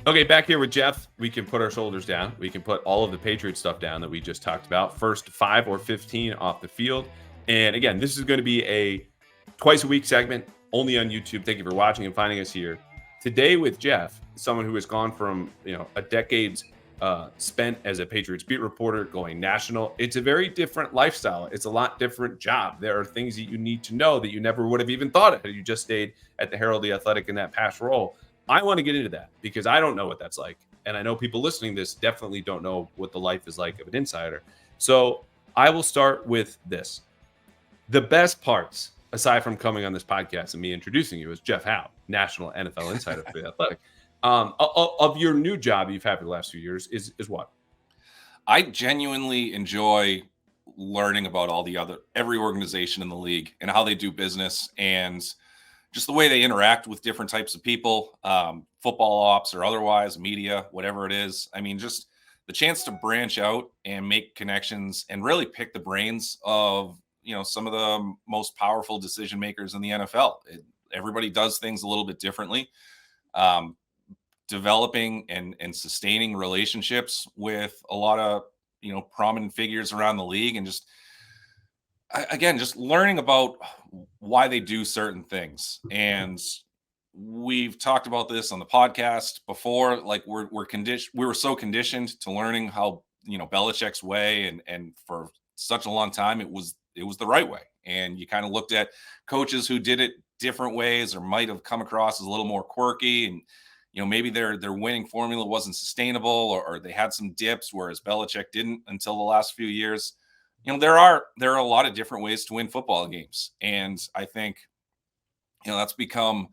Okay, back here with Jeff, we can put our shoulders down. We can put all of the Patriots stuff down that we just talked about. First 5 or 15 off the field. And again, this is going to be a twice a week segment only on YouTube. Thank you for watching and finding us here. Today with Jeff, someone who has gone from, a decade's spent as a Patriots beat reporter going national. It's a very different lifestyle. It's a lot different job. There are things that you need to know that you never would have even thought of had you just stayed at the Herald the Athletic in that past role. I want to get into that because I don't know what that's like. And I know people listening to this definitely don't know what the life is like of an insider. So I will start with this. The best parts, aside from coming on this podcast and me introducing you, is Jeff Howe, national NFL insider for the Athletic. Of your new job you've had for the last few years is what? I genuinely enjoy learning about every organization in the league and how they do business and just the way they interact with different types of people, football ops or otherwise, media, whatever it is. I mean, just the chance to branch out and make connections and really pick the brains of, some of the most powerful decision makers in the NFL. Everybody does things a little bit differently. Developing and sustaining relationships with a lot of, prominent figures around the league and just learning about why they do certain things. And we've talked about this on the podcast before. Like we were so conditioned to learning how, Belichick's way. And for such a long time, it was the right way. And you kind of looked at coaches who did it different ways or might have come across as a little more quirky and, maybe their winning formula wasn't sustainable or they had some dips, whereas Belichick didn't until the last few years. There are a lot of different ways to win football games. And I think, that's become,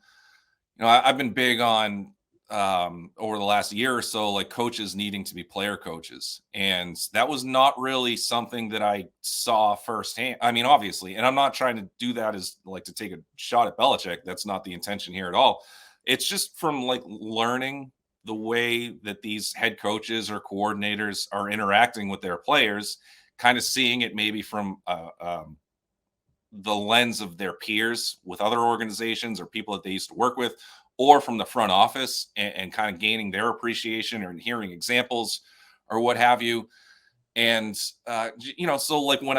I've been big on over the last year or so, like coaches needing to be player coaches. And that was not really something that I saw firsthand. I mean, obviously, and I'm not trying to do that as like to take a shot at Belichick. That's not the intention here at all. It's just from like learning the way that these head coaches or coordinators are interacting with their players, kind of seeing it maybe from the lens of their peers with other organizations or people that they used to work with, or from the front office and kind of gaining their appreciation or hearing examples or what have you. And, so like when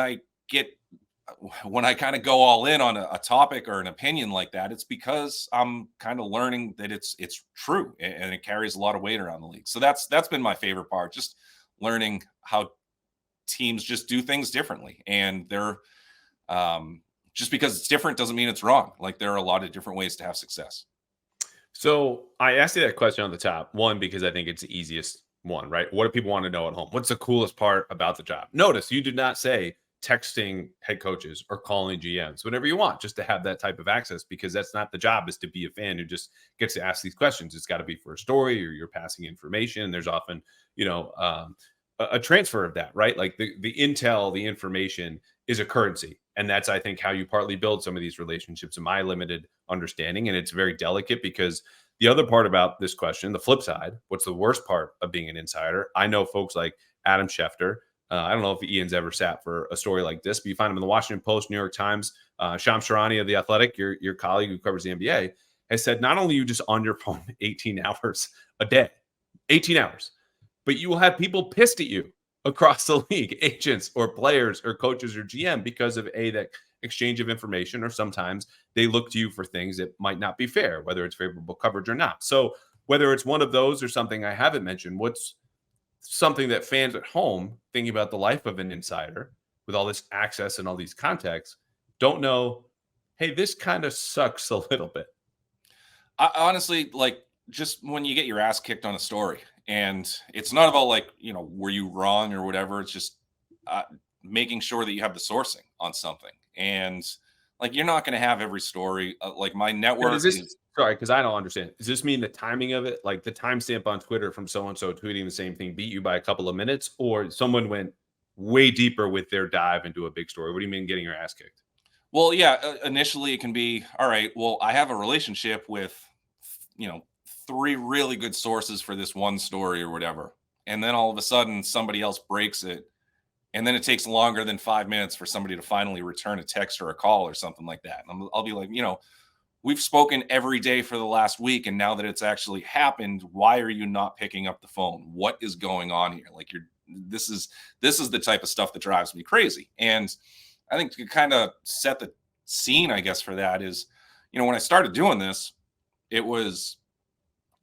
I kind of go all in on a topic or an opinion like that, it's because I'm kind of learning that it's true and it carries a lot of weight around the league. So that's been my favorite part, just learning how teams just do things differently. And they're just because it's different doesn't mean it's wrong. Like there are a lot of different ways to have success. So I asked you that question on the top. One, because I think it's the easiest one, right? What do people want to know at home? What's the coolest part about the job? Notice you did not say texting head coaches or calling GMs, whatever you want, just to have that type of access, because that's not the job, is to be a fan who just gets to ask these questions. It's got to be for a story or you're passing information. There's often, a transfer of that, right? Like the intel, the information is a currency. And that's, I think, how you partly build some of these relationships in my limited understanding. And it's very delicate because the other part about this question, the flip side, what's the worst part of being an insider? I know folks like Adam Schefter. I don't know if Ian's ever sat for a story like this, but you find him in the Washington Post, New York Times. Shams Charania of The Athletic, your colleague who covers the NBA, has said not only you just on your phone 18 hours a day, 18 hours, but you will have people pissed at you across the league, agents or players or coaches or GM, because of that exchange of information, or sometimes they look to you for things that might not be fair, whether it's favorable coverage or not. So whether it's one of those or something I haven't mentioned, what's something that fans at home thinking about the life of an insider with all this access and all these contacts don't know, hey, this kind of sucks a little bit? I honestly, like, just when you get your ass kicked on a story, and it's not about like, were you wrong or whatever. It's just making sure that you have the sourcing on something. And like, you're not going to have every story. Like my network sorry, because I don't understand. Does this mean the timing of it, like the timestamp on Twitter from so-and-so tweeting the same thing, beat you by a couple of minutes, or someone went way deeper with their dive into a big story? What do you mean getting your ass kicked? Well, yeah, initially it can be, all right, well, I have a relationship with, 3 really good sources for this one story or whatever. And then all of a sudden somebody else breaks it. And then it takes longer than 5 minutes for somebody to finally return a text or a call or something like that. And I'll be like, we've spoken every day for the last week, and now that it's actually happened, why are you not picking up the phone? What is going on here? Like, this is the type of stuff that drives me crazy. And I think to kind of set the scene, I guess, for that is, when I started doing this, it was,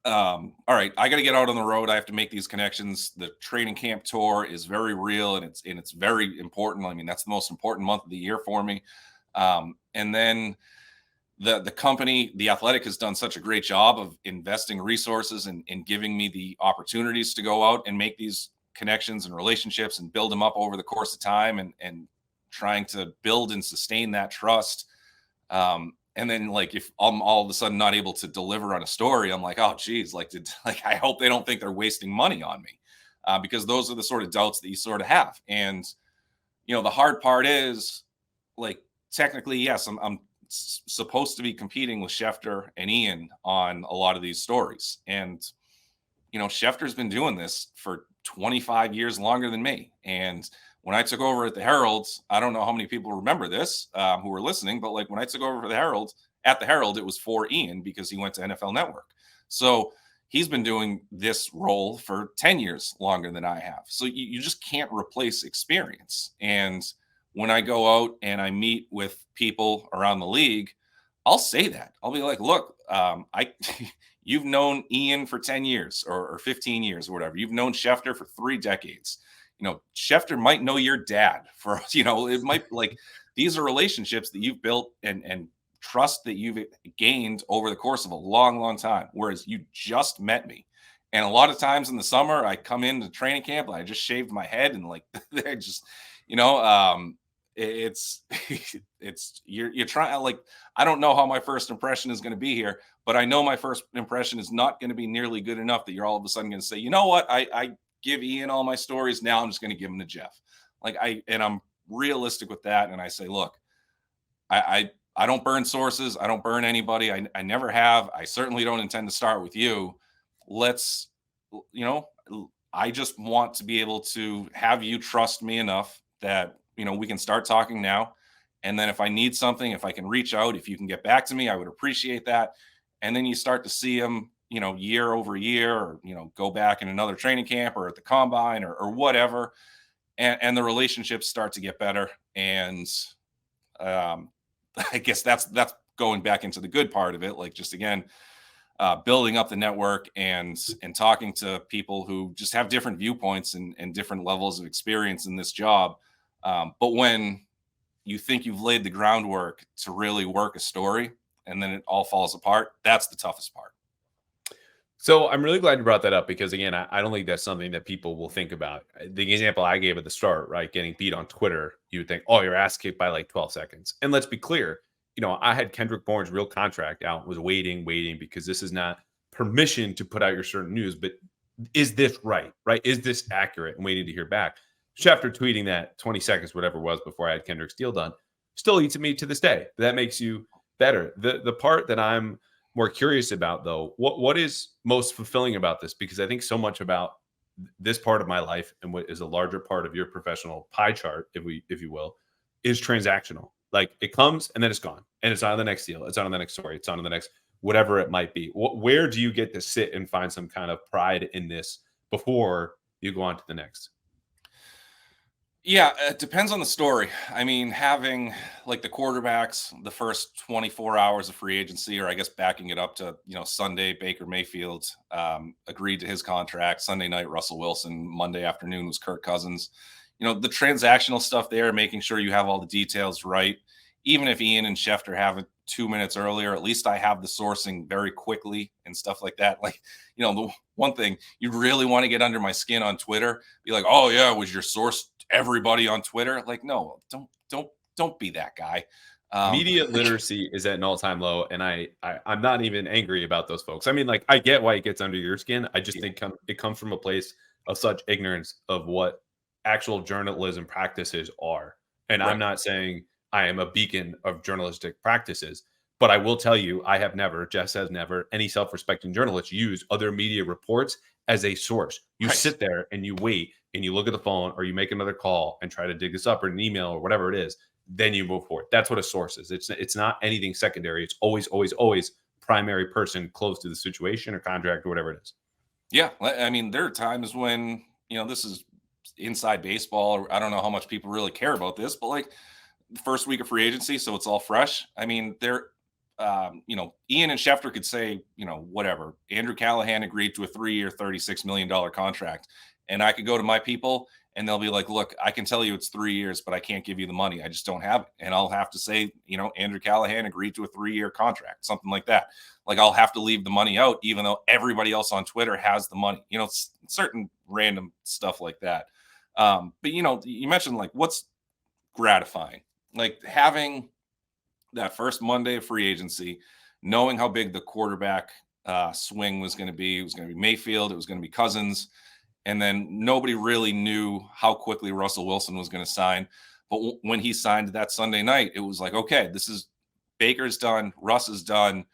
all right, I got to get out on the road. I have to make these connections. The training camp tour is very real, and it's very important. I mean, that's the most important month of the year for me. And then the company, The Athletic, has done such a great job of investing resources and giving me the opportunities to go out and make these connections and relationships and build them up over the course of time, and trying to build and sustain that trust. And then, like, if I'm all of a sudden not able to deliver on a story, I'm like, oh geez, I hope they don't think they're wasting money on me, because those are the sort of doubts that you sort of have. And the hard part is, like, technically, yes, I'm supposed to be competing with Schefter and Ian on a lot of these stories. And, Schefter's been doing this for 25 years longer than me. And when I took over at the Herald, I don't know how many people remember this who were listening, but like when I took over for the Herald, it was for Ian because he went to NFL Network. So he's been doing this role for 10 years longer than I have. So you just can't replace experience. And when I go out and I meet with people around the league, I'll say that. I'll be like, look, you've known Ian for 10 years or 15 years or whatever. You've known Schefter for 3 decades. Schefter might know your dad for, it might, like, these are relationships that you've built and trust that you've gained over the course of a long, long time. Whereas you just met me. And a lot of times in the summer, I come into training camp, and I just shaved my head, and like, they're just, it's you're trying, like, I don't know how my first impression is going to be here, but I know my first impression is not going to be nearly good enough that you're all of a sudden going to say, you know what, I give Ian all my stories. Now I'm just going to give them to Jeff. I'm realistic with that. And I say, look, I don't burn sources. I don't burn anybody. I never have. I certainly don't intend to start with you. Let's, I just want to be able to have you trust me enough that, we can start talking now. And then if I need something, if I can reach out, if you can get back to me, I would appreciate that. And then you start to see them, year over year, or, go back in another training camp or at the combine or whatever. And the relationships start to get better. And I guess that's going back into the good part of it. Like, just, again, building up the network and talking to people who just have different viewpoints and different levels of experience in this job. But when you think you've laid the groundwork to really work a story and then it all falls apart, that's the toughest part. So I'm really glad you brought that up, because, again, I don't think that's something that people will think about. The example I gave at the start, right, getting beat on Twitter, you would think, oh, your ass kicked by like 12 seconds. And let's be clear, I had Kendrick Bourne's real contract out, was waiting, because this is not permission to put out your certain news, but is this right? Is this accurate? And waiting to hear back. Schefter tweeting that 20 seconds, whatever it was, before I had Kendrick's deal done, still eats at me to this day. That makes you better. The part that I'm more curious about, though, what is most fulfilling about this? Because I think so much about this part of my life, and what is a larger part of your professional pie chart, if you will, is transactional. Like, it comes and then it's gone, and it's on to the next deal. It's on to the next story. It's on to the next, whatever it might be. Where do you get to sit and find some kind of pride in this before you go on to the next? Yeah, it depends on the story. I mean, having, like, the quarterbacks, the first 24 hours of free agency, or I guess backing it up to, Sunday, Baker Mayfield agreed to his contract. Sunday night, Russell Wilson. Monday afternoon was Kirk Cousins. The transactional stuff there, making sure you have all the details right. Even if Ian and Schefter have it 2 minutes earlier, at least I have the sourcing very quickly and stuff like that. Like, the one thing you really want to get under my skin on Twitter, be like, oh yeah, was your source everybody on Twitter? Like, no, don't be that guy. Media literacy is at an all-time low, and I'm not even angry about those folks. I mean, like, I get why it gets under your skin. I just think it comes from a place of such ignorance of what actual journalism practices are. And right. I'm not saying I am a beacon of journalistic practices, but I will tell you, I have never, Jeff says never, any self-respecting journalist use other media reports as a source. You right. sit there and you wait and you look at the phone, or you make another call and try to dig this up, or an email, or whatever it is. then you move forward. That's what a source is. It's not anything secondary. It's always, always, always primary person close to the situation or contract or whatever it is. Yeah. I mean, there are times when, this is inside baseball. I don't know how much people really care about this, but like the first week of free agency, so it's all fresh. I mean, Ian and Schefter could say, whatever. Andrew Callahan agreed to a 3-year, $36 million contract. And I could go to my people and they'll be like, look, I can tell you it's 3 years, but I can't give you the money. I just don't have it. And I'll have to say, Andrew Callahan agreed to a 3-year contract, something like that. Like I'll have to leave the money out, even though everybody else on Twitter has the money, certain random stuff like that. But you mentioned like what's gratifying, like having that first Monday of free agency, knowing how big the quarterback swing was going to be. It was going to be Mayfield. It was going to be Cousins. And then nobody really knew how quickly Russell Wilson was going to sign. But when he signed that Sunday night, it was like, okay, this is Baker's done, Russ is done.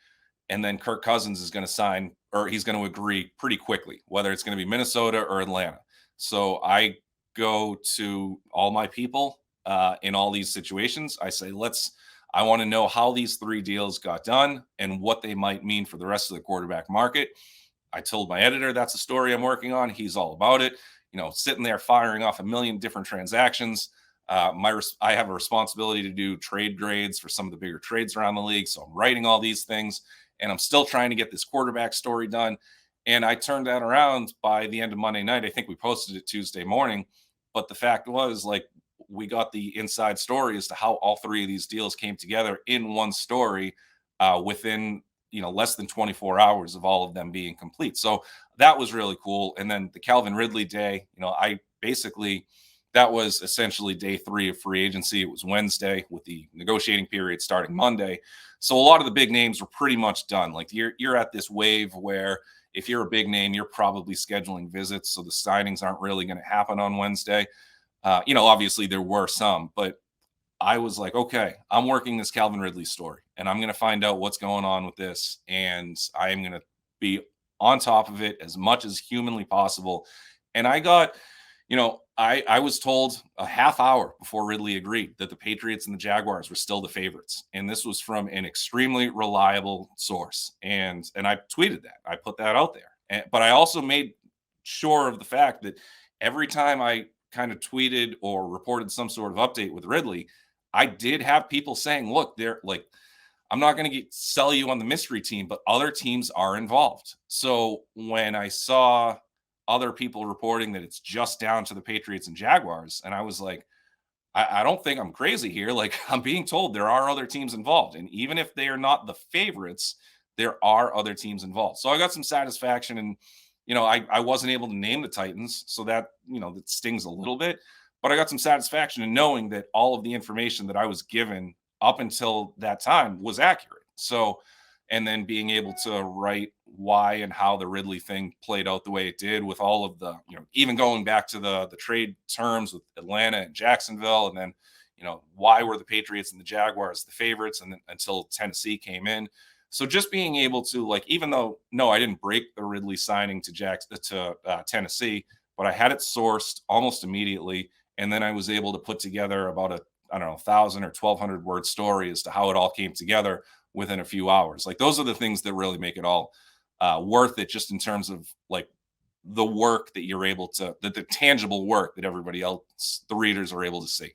And then Kirk Cousins is going to sign, or he's going to agree pretty quickly, whether it's going to be Minnesota or Atlanta. So I go to all my people in all these situations. I say, I want to know how these 3 deals got done and what they might mean for the rest of the quarterback market. I told my editor that's a story I'm working on. He's all about it. Sitting there firing off a million different transactions. I have a responsibility to do trade grades for some of the bigger trades around the league. So I'm writing all these things, and I'm still trying to get this quarterback story done. And I turned that around by the end of Monday night. I think we posted it Tuesday morning. But the fact was, like, we got the inside story as to how all 3 of these deals came together in one story within less than 24 hours of all of them being complete. So that was really cool. And then the Calvin Ridley day, that was essentially day 3 of free agency. It was Wednesday with the negotiating period starting Monday. So a lot of the big names were pretty much done. Like you're at this wave where if you're a big name, you're probably scheduling visits. So the signings aren't really going to happen on Wednesday. Obviously there were some, but I was like, okay, I'm working this Calvin Ridley story and I'm going to find out what's going on with this. And I am going to be on top of it as much as humanly possible. And I got, I was told a half hour before Ridley agreed that the Patriots and the Jaguars were still the favorites. And this was from an extremely reliable source. And I tweeted that. I put that out there. But I also made sure of the fact that every time I kind of tweeted or reported some sort of update with Ridley, I did have people saying, look, they're like, I'm not going to sell you on the mystery team, but other teams are involved. So when I saw other people reporting that it's just down to the Patriots and Jaguars, and I was like, I don't think I'm crazy here. Like I'm being told there are other teams involved. And even if they are not the favorites, there are other teams involved. So I got some satisfaction, and I wasn't able to name the Titans. So that stings a little bit. But I got some satisfaction in knowing that all of the information that I was given up until that time was accurate. So, and then being able to write why and how the Ridley thing played out the way it did with all of the, even going back to the trade terms with Atlanta and Jacksonville, and then, why were the Patriots and the Jaguars the favorites, and then until Tennessee came in. So just being able to, like, even though, no, I didn't break the Ridley signing to Tennessee, but I had it sourced almost immediately. And then I was able to put together about 1,000 or 1,200 word story as to how it all came together within a few hours. Like those are the things that really make it all worth it, just in terms of like the work that you're able to, the tangible work that everybody else, the readers, are able to see.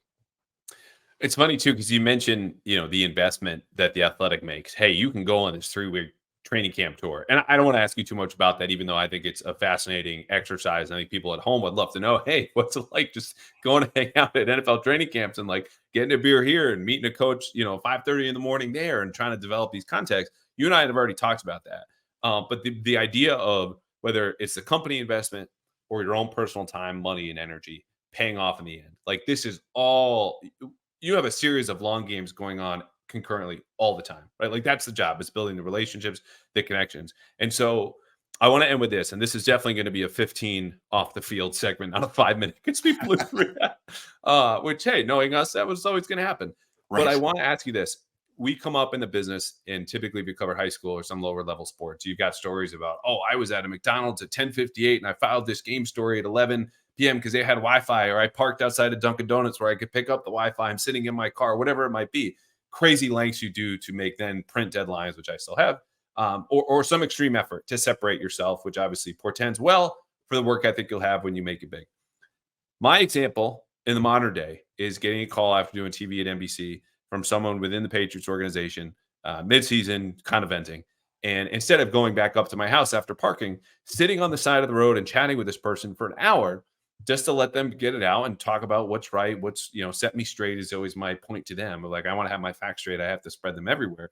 It's funny too, because you mentioned, the investment that the Athletic makes. Hey, you can go on this 3-week training camp tour. And I don't want to ask you too much about that, even though I think it's a fascinating exercise. I think people at home would love to know, hey, what's it like just going to hang out at NFL training camps and like getting a beer here and meeting a coach, 5:30 in the morning there and trying to develop these contacts. You and I have already talked about that. But the idea of whether it's the company investment or your own personal time, money, and energy paying off in the end, like this is all, you have a series of long games going on concurrently all the time, right? Like that's the job, is building the relationships, the connections. And so I want to end with this, and this is definitely going to be a 15 off the field segment, not a 5-minute, because we blew through that. Which, hey, knowing us, that was always going to happen. Right. But I want to ask you this. We come up in the business, and typically if you cover high school or some lower level sports, you've got stories about, oh, I was at a McDonald's at 10:58 and I filed this game story at 11 p.m. because they had Wi-Fi, or I parked outside of Dunkin' Donuts where I could pick up the Wi-Fi. I'm sitting in my car, whatever it might be. Crazy lengths you do to make then print deadlines, which I still have, or some extreme effort to separate yourself, which obviously portends well for the work ethic you'll have when you make it big. My example in the modern day is getting a call after doing TV at NBC from someone within the Patriots organization, mid-season kind of venting. And instead of going back up to my house after parking, sitting on the side of the road and chatting with this person for an hour just to let them get it out and talk about what's right, what's, set me straight is always my point to them. Like, I want to have my facts straight. I have to spread them everywhere.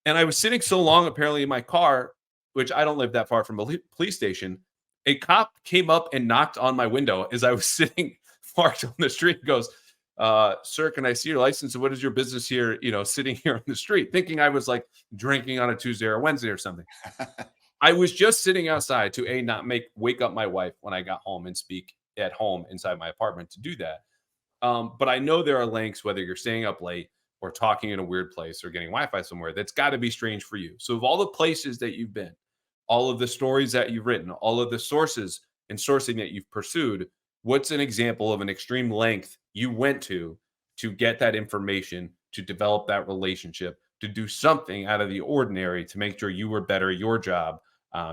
And I was sitting so long, apparently, in my car, which I don't live that far from a police station. A cop came up and knocked on my window as I was sitting parked on the street. He goes, sir, can I see your license? And what is your business here, sitting here on the street? Thinking I was like drinking on a Tuesday or Wednesday or something. I was just sitting outside to not wake up my wife when I got home and speak at home inside my apartment to do that. But I know there are lengths, whether you're staying up late or talking in a weird place or getting Wi-Fi somewhere, that's got to be strange for you. So of all the places that you've been, all of the stories that you've written, all of the sources and sourcing that you've pursued, what's an example of an extreme length you went to get that information, to develop that relationship, to do something out of the ordinary to make sure you were better at your job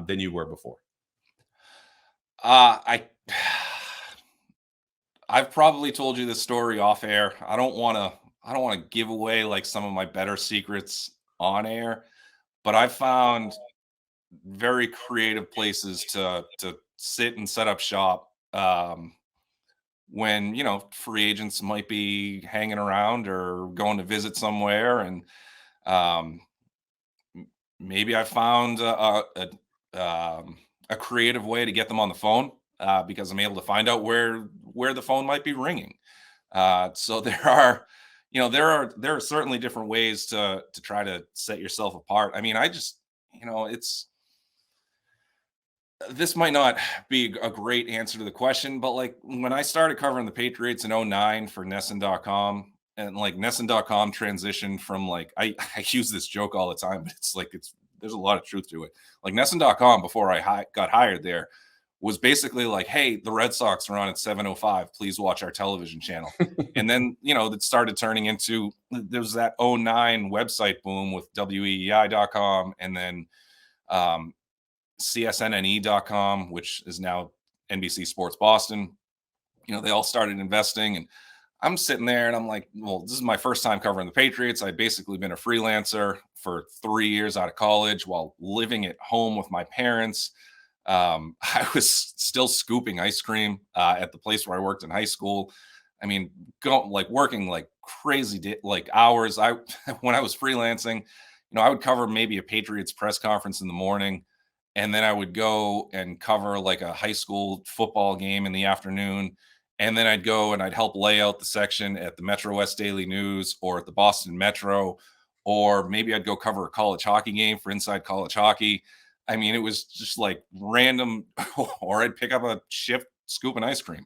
than you were before? I've probably told you this story off air. I don't want to give away like some of my better secrets on air, but I found very creative places to sit and set up shop when free agents might be hanging around or going to visit somewhere, and um, maybe I found a creative way to get them on the phone because I'm able to find out where the phone might be ringing. So there are, there are certainly different ways to try to set yourself apart. I mean, I just, it's this might not be a great answer to the question, but like when I started covering the Patriots in '09 for Nesson.com, and like Nesson.com transitioned from like I use this joke all the time, but it's there's a lot of truth to it. Like Nesson.com before I got hired there was basically like, hey, the Red Sox are on at 7:05. Please watch our television channel. And then, it started turning into, there was that '09 website boom with weei.com, and then csnne.com, which is now NBC Sports Boston. They all started investing, and I'm sitting there and I'm like, well, this is my first time covering the Patriots. I'd basically been a freelancer for 3 years out of college while living at home with my parents. I was still scooping ice cream at the place where I worked in high school. I mean, working like crazy like hours. When I was freelancing, I would cover maybe a Patriots press conference in the morning, and then I would go and cover like a high school football game in the afternoon. And then I'd go and I'd help lay out the section at the Metro West Daily News or at the Boston Metro, or maybe I'd go cover a college hockey game for Inside College Hockey. I mean, it was just like random, or I'd pick up a shift scooping ice cream.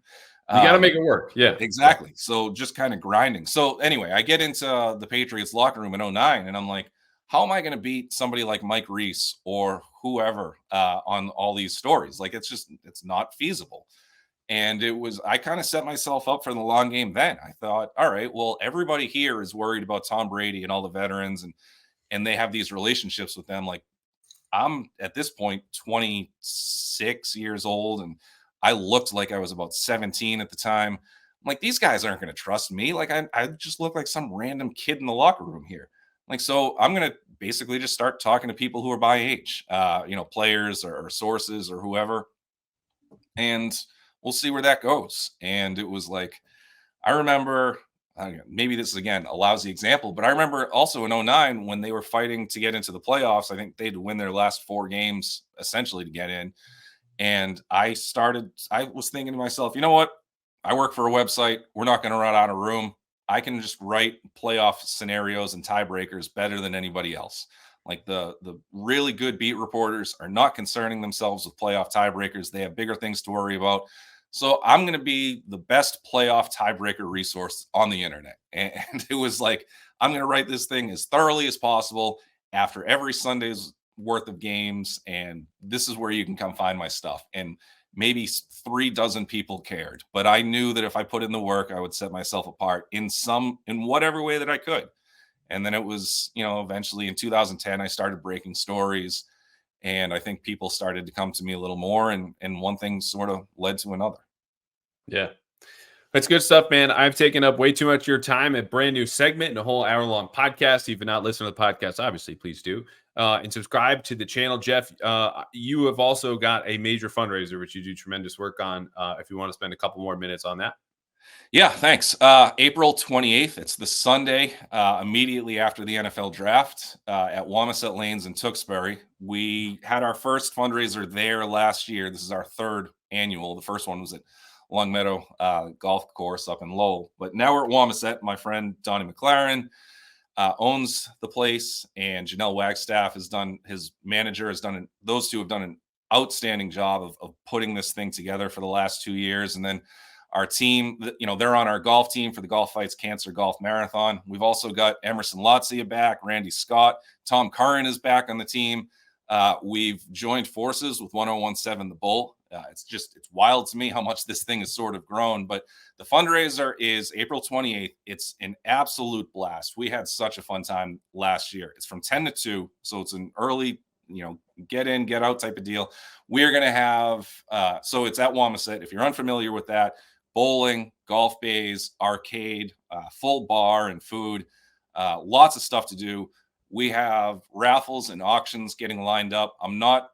You got to make it work. Yeah, exactly. So just kind of grinding. So anyway, I get into the Patriots locker room in '09, and I'm like, how am I going to beat somebody like Mike Reese or whoever on all these stories? Like, it's not feasible. And I kind of set myself up for the long game then. I thought, all right, well, everybody here is worried about Tom Brady and all the veterans, and they have these relationships with them. Like, I'm at this point 26 years old, and I looked like I was about 17 at the time. I'm like, these guys aren't going to trust me. Like, I just look like some random kid in the locker room here. Like, so I'm going to basically just start talking to people who are my age, players or sources or whoever, and we'll see where that goes. And it was like, I remember, maybe this is again a lousy example, but I remember also in '09 when they were fighting to get into the playoffs. I think they'd win their last 4 games essentially to get in. And I was thinking to myself, you know what? I work for a website. We're not going to run out of room. I can just write playoff scenarios and tiebreakers better than anybody else. Like the really good beat reporters are not concerning themselves with playoff tiebreakers. They have bigger things to worry about. So I'm going to be the best playoff tiebreaker resource on the internet. And it was like, I'm going to write this thing as thoroughly as possible after every Sunday's worth of games. And this is where you can come find my stuff. And maybe 36 people cared, but I knew that if I put in the work, I would set myself apart in whatever way that I could. And then it was, eventually in 2010, I started breaking stories, and I think people started to come to me a little more, and one thing sort of led to another. Yeah. That's good stuff, man. I've taken up way too much of your time. A brand new segment and a whole hour-long podcast. If you've not listened to the podcast, obviously, please do. And subscribe to the channel. Jeff, you have also got a major fundraiser, which you do tremendous work on. If you want to spend a couple more minutes on that. Yeah, thanks. April 28th, it's the Sunday immediately after the NFL draft at Wamisit Lanes in Tewksbury. We had our first fundraiser there last year. This is our third annual. The first one was at Long Meadow Golf Course up in Lowell. But now we're at Wamisit. My friend Donnie McLaren owns the place, and Janelle Wagstaff his manager has done, those two have done an outstanding job of putting this thing together for the last 2 years. And then our team, they're on our golf team for the Golf Fights Cancer Golf Marathon. We've also got Emerson Lotzia back, Randy Scott, Tom Curran is back on the team. We've joined forces with 1017 The Bull. It's wild to me how much this thing has sort of grown. But the fundraiser is April 28th. It's an absolute blast. We had such a fun time last year. It's from 10 to 2, so it's an early, get in, get out type of deal. We're going to have, so it's at Wamisit. If you're unfamiliar with that, bowling, golf bays, arcade, full bar and food, lots of stuff to do. We have raffles and auctions getting lined up. I'm not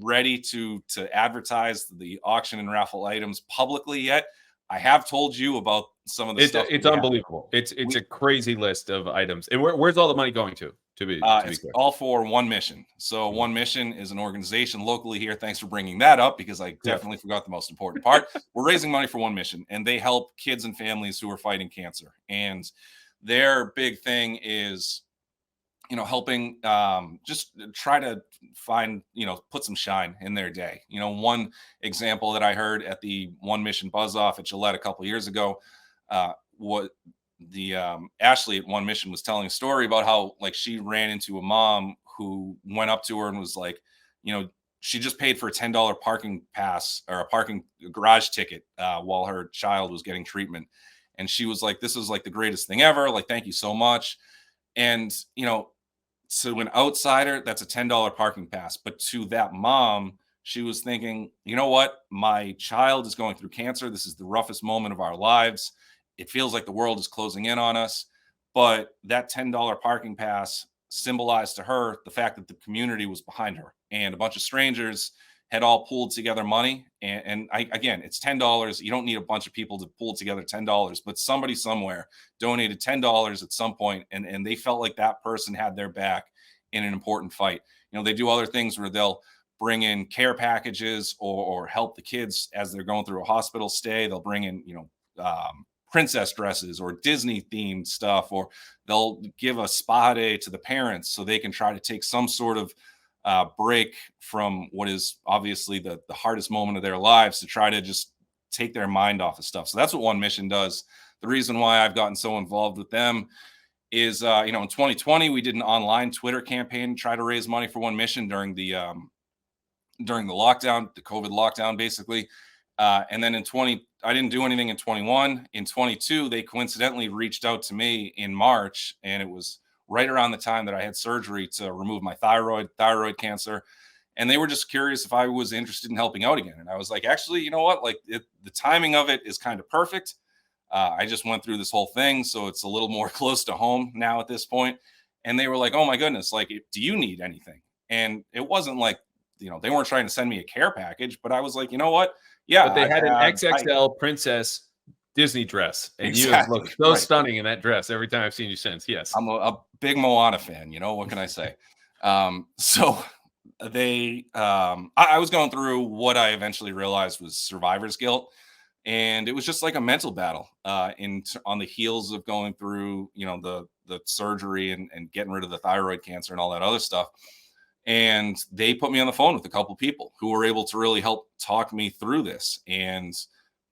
ready to advertise the auction and raffle items publicly yet. I have told you about some of the stuff. It's unbelievable. It's a crazy list of items. And where's all the money going to? It's all for One Mission. So One Mission is an organization locally here. Thanks for bringing that up, because I definitely forgot the most important part. We're raising money for One Mission, and they help kids and families who are fighting cancer. And their big thing is, helping just try to find, put some shine in their day. One example that I heard at the One Mission Buzz Off at Gillette a couple years ago, what the Ashley at One Mission was telling a story about how, like, she ran into a mom who went up to her and was like, she just paid for a $10 parking pass or a parking garage ticket while her child was getting treatment. And she was like, this was like the greatest thing ever. Like, thank you so much. And, to an outsider, that's a $10 parking pass. But to that mom, she was thinking, you know what? My child is going through cancer. This is the roughest moment of our lives. It feels like the world is closing in on us. But that $10 parking pass symbolized to her the fact that the community was behind her, and a bunch of strangers had all pooled together money. And again, it's $10. You don't need a bunch of people to pool together $10, but somebody somewhere donated $10 at some point, and they felt like that person had their back in an important fight. They do other things where they'll bring in care packages or help the kids as they're going through a hospital stay. They'll bring in, princess dresses or Disney themed stuff, or they'll give a spa day to the parents so they can try to take some sort of break from what is obviously the hardest moment of their lives, to try to just take their mind off of stuff. So that's what One Mission does. The reason why I've gotten so involved with them is, in 2020, we did an online Twitter campaign to try to raise money for One Mission during the lockdown, the COVID lockdown, basically. And then I didn't do anything in 21. In 22, they coincidentally reached out to me in March, and it was right around the time that I had surgery to remove my thyroid cancer. And they were just curious if I was interested in helping out again. And I was like, actually, you know what? Like, the timing of it is kind of perfect. I just went through this whole thing, so it's a little more close to home now at this point. And they were like, oh my goodness, like, do you need anything? And it wasn't like, they weren't trying to send me a care package, but I was like, you know what? Yeah. But they had an XXL princess Disney dress, and you have looked so stunning in that dress every time I've seen you since. Yes. I'm a big Moana fan. What can I say? So I was going through what I eventually realized was survivor's guilt. And it was just like a mental battle on the heels of going through, the surgery and getting rid of the thyroid cancer and all that other stuff. And they put me on the phone with a couple of people who were able to really help talk me through this. And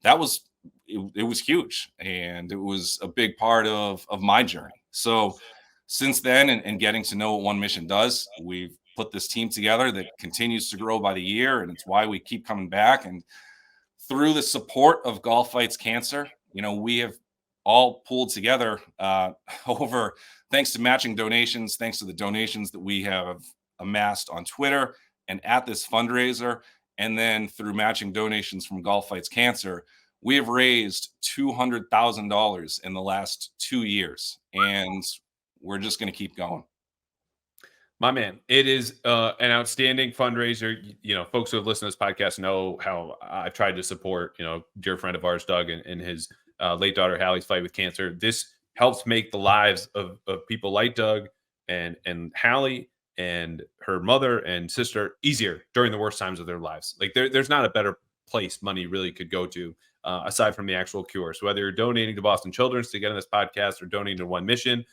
that was, it was huge. And it was a big part of my journey. So since then, and getting to know what One Mission does, we've put this team together that continues to grow by the year, and it's why we keep coming back. And through the support of Golf Fights Cancer, we have all pulled together over, thanks to matching donations, thanks to the donations that we have amassed on Twitter and at this fundraiser, and then through matching donations from Golf Fights Cancer, we have raised $200,000 in the last 2 years, and we're just going to keep going. My man, it is an outstanding fundraiser. Folks who have listened to this podcast know how I've tried to support, dear friend of ours, Doug, and his late daughter Hallie's fight with cancer. This helps make the lives of people like Doug and Hallie and her mother and sister easier during the worst times of their lives. Like there's not a better place money really could go to aside from the actual cure. So whether you're donating to Boston Children's to get on this podcast or donating to One Mission,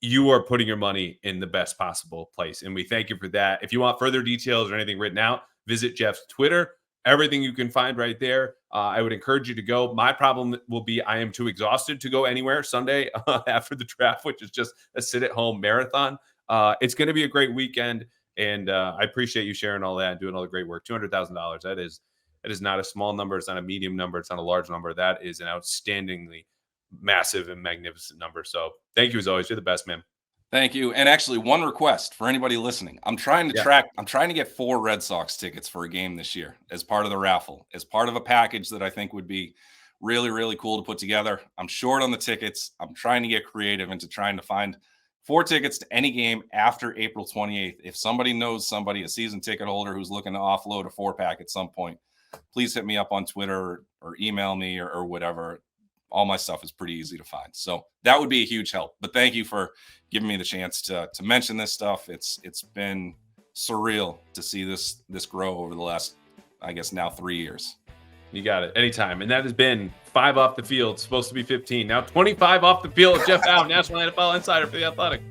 you are putting your money in the best possible place. And we thank you for that. If you want further details or anything written out, visit Jeff's Twitter. Everything you can find right there. I would encourage you to go. My problem will be I am too exhausted to go anywhere Sunday after the draft, which is just a sit-at-home marathon. It's going to be a great weekend, and I appreciate you sharing all that and doing all the great work. $200,000. That is not a small number. It's not a medium number. It's not a large number. That is an outstandingly massive and magnificent number. So thank you as always. You're the best, man. Thank you. And actually, one request for anybody listening. I'm trying to get 4 Red Sox tickets for a game this year as part of the raffle, as part of a package that I think would be really, really cool to put together. I'm short on the tickets. I'm trying to get creative into trying to find 4 tickets to any game after April 28th. If somebody knows somebody, a season ticket holder who's looking to offload a 4-pack at some point, please hit me up on Twitter or email me or whatever. All my stuff is pretty easy to find. So that would be a huge help. But thank you for giving me the chance to mention this stuff. It's been surreal to see this grow over the last, I guess, now 3 years. You got it. Anytime. And that has been 5 off the field. Supposed to be 15. Now 25 off the field. Jeff Howe, National NFL Insider for The Athletic.